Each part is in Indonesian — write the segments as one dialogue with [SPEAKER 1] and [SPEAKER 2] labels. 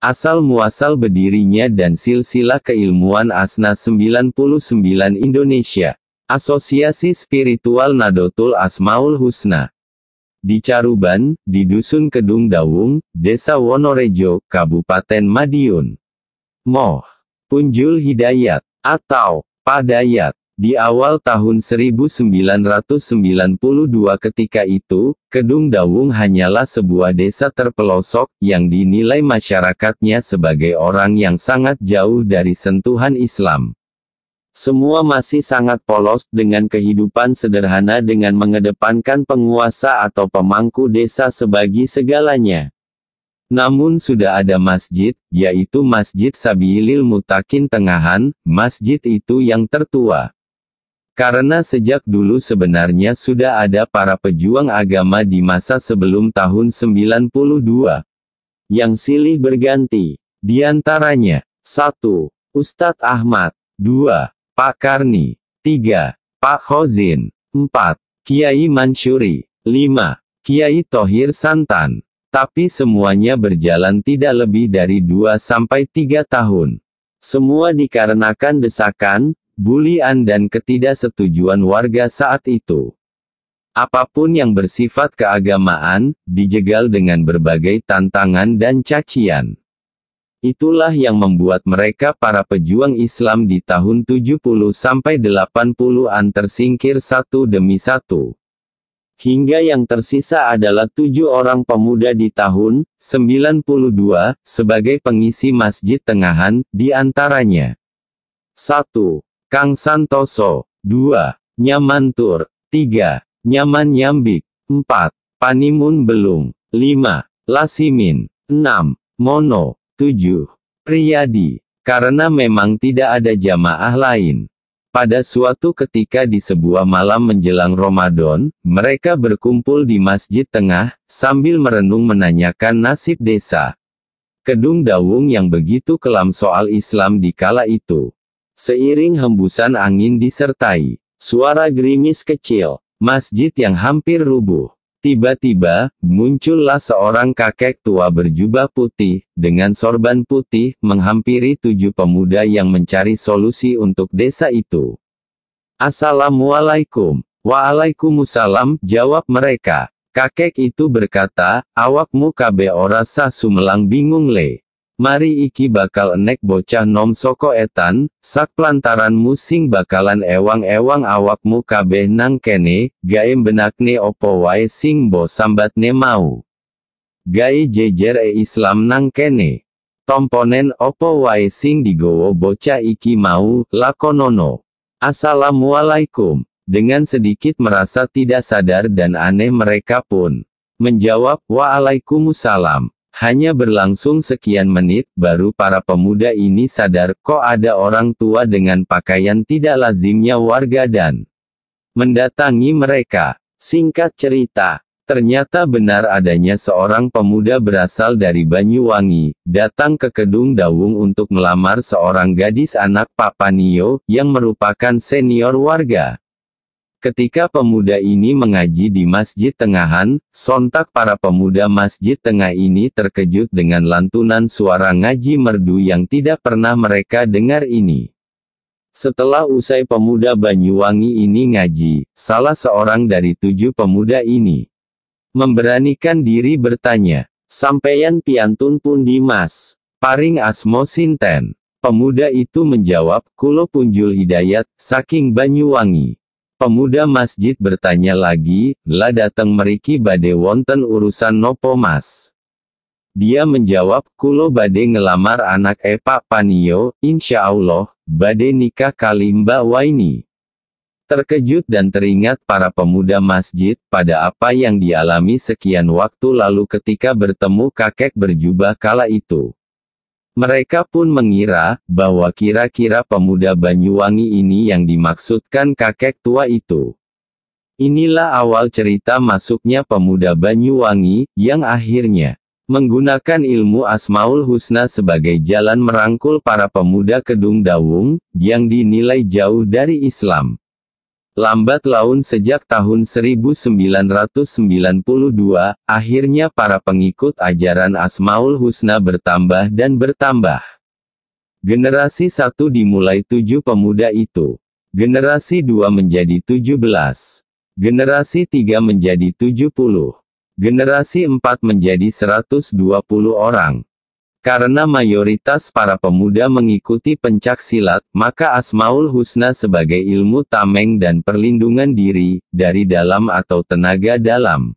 [SPEAKER 1] Asal-muasal berdirinya dan silsilah keilmuan ASNA 99 Indonesia. Asosiasi Spiritual Nahdlatul Asmaul Husna. Di Caruban, di Dusun Kedung Dawung, Desa Wonorejo, Kabupaten Madiun. Moh. Punjul Hidayat, atau Pak Dayat. Di awal tahun 1992 ketika itu, Kedung Dawung hanyalah sebuah desa terpelosok, yang dinilai masyarakatnya sebagai orang yang sangat jauh dari sentuhan Islam. Semua masih sangat polos dengan kehidupan sederhana dengan mengedepankan penguasa atau pemangku desa sebagai segalanya. Namun sudah ada masjid, yaitu Masjid Sabilil Muttaqin Tengahan, masjid itu yang tertua. Karena sejak dulu sebenarnya sudah ada para pejuang agama di masa sebelum tahun 92. Yang silih berganti. Di antaranya, 1. Ustadz Ahmad. 2. Pak Karni. 3. Pak Khozin. 4. Kiai Mansyuri. 5. Kiai Thohir Santan. Tapi semuanya berjalan tidak lebih dari 2-3 tahun. Semua dikarenakan desakan, bulian dan ketidaksetujuan warga saat itu. Apapun yang bersifat keagamaan, dijegal dengan berbagai tantangan dan cacian. Itulah yang membuat mereka para pejuang Islam di tahun 70-80-an tersingkir satu demi satu. Hingga yang tersisa adalah 7 orang pemuda di tahun 92, sebagai pengisi Masjid Tengahan, di antaranya. 1. Kang Santoso. 2. Nyamantur. 3. Nyaman Nyambik. 4. Panimun Belung. 5. Lasimin. 6. Mono. 7. Priyadi. Karena memang tidak ada jamaah lain. Pada suatu ketika di sebuah malam menjelang Ramadan, mereka berkumpul di Masjid Tengah, sambil merenung menanyakan nasib desa Kedung Dawung yang begitu kelam soal Islam di kala itu. Seiring hembusan angin disertai suara gerimis kecil, masjid yang hampir rubuh. Tiba-tiba, muncullah seorang kakek tua berjubah putih, dengan sorban putih, menghampiri 7 pemuda yang mencari solusi untuk desa itu. Assalamualaikum. Waalaikumsalam, jawab mereka. Kakek itu berkata, awakmu kabe ora sah sumelang bingung le. Mari iki bakal enek bocah nom soko etan, sak plantaranmu sing bakalan ewang-ewang awakmu kabeh nang kene, gae benakne opo wae sing bo sambatne mau. Gae jejer Islam nang kene. Tomponen opo wae sing digowo bocah iki mau, lakonono. Assalamualaikum. Dengan sedikit merasa tidak sadar dan aneh mereka pun menjawab, waalaikumsalam. Hanya berlangsung sekian menit, baru para pemuda ini sadar, kok ada orang tua dengan pakaian tidak lazimnya warga dan mendatangi mereka. Singkat cerita, ternyata benar adanya seorang pemuda berasal dari Banyuwangi, datang ke Kedung Dawung untuk melamar seorang gadis anak Pak Panio, yang merupakan senior warga. Ketika pemuda ini mengaji di Masjid Tengahan, sontak para pemuda Masjid Tengah ini terkejut dengan lantunan suara ngaji merdu yang tidak pernah mereka dengar ini. Setelah usai pemuda Banyuwangi ini ngaji, salah seorang dari 7 pemuda ini memberanikan diri bertanya, "Sampeyan piantun pundi mas? Paring asmo sinten?" Pemuda itu menjawab, "Kulo Punjul Hidayat, saking Banyuwangi." Pemuda masjid bertanya lagi, "Lah dateng meriki bade wonten urusan nopo mas?" Dia menjawab, "Kulo bade ngelamar anak Pak Panio, insya Allah, bade nikah kali Mbak Waini." Terkejut dan teringat para pemuda masjid, pada apa yang dialami sekian waktu lalu ketika bertemu kakek berjubah kala itu. Mereka pun mengira, bahwa kira-kira pemuda Banyuwangi ini yang dimaksudkan kakek tua itu. Inilah awal cerita masuknya pemuda Banyuwangi, yang akhirnya menggunakan ilmu Asmaul Husna sebagai jalan merangkul para pemuda Kedung Dawung, yang dinilai jauh dari Islam. Lambat laun sejak tahun 1992, akhirnya para pengikut ajaran Asmaul Husna bertambah dan bertambah. Generasi 1 dimulai 7 pemuda itu. Generasi 2 menjadi 17. Generasi 3 menjadi 70. Generasi 4 menjadi 120 orang. Karena mayoritas para pemuda mengikuti pencak silat, maka Asmaul Husna sebagai ilmu tameng dan perlindungan diri, dari dalam atau tenaga dalam.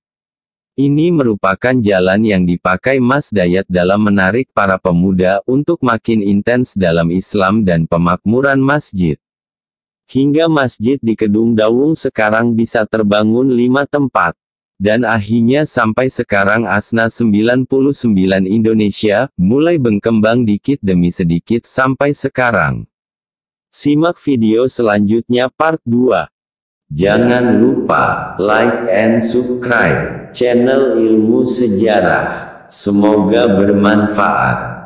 [SPEAKER 1] Ini merupakan jalan yang dipakai Mas Dayat dalam menarik para pemuda untuk makin intens dalam Islam dan pemakmuran masjid. Hingga masjid di Kedung Dawung sekarang bisa terbangun 5 tempat. Dan akhirnya sampai sekarang Asna 99 Indonesia, mulai berkembang dikit demi sedikit sampai sekarang. Simak video selanjutnya part 2. Jangan lupa, like and subscribe, channel Ilmu Sejarah. Semoga bermanfaat.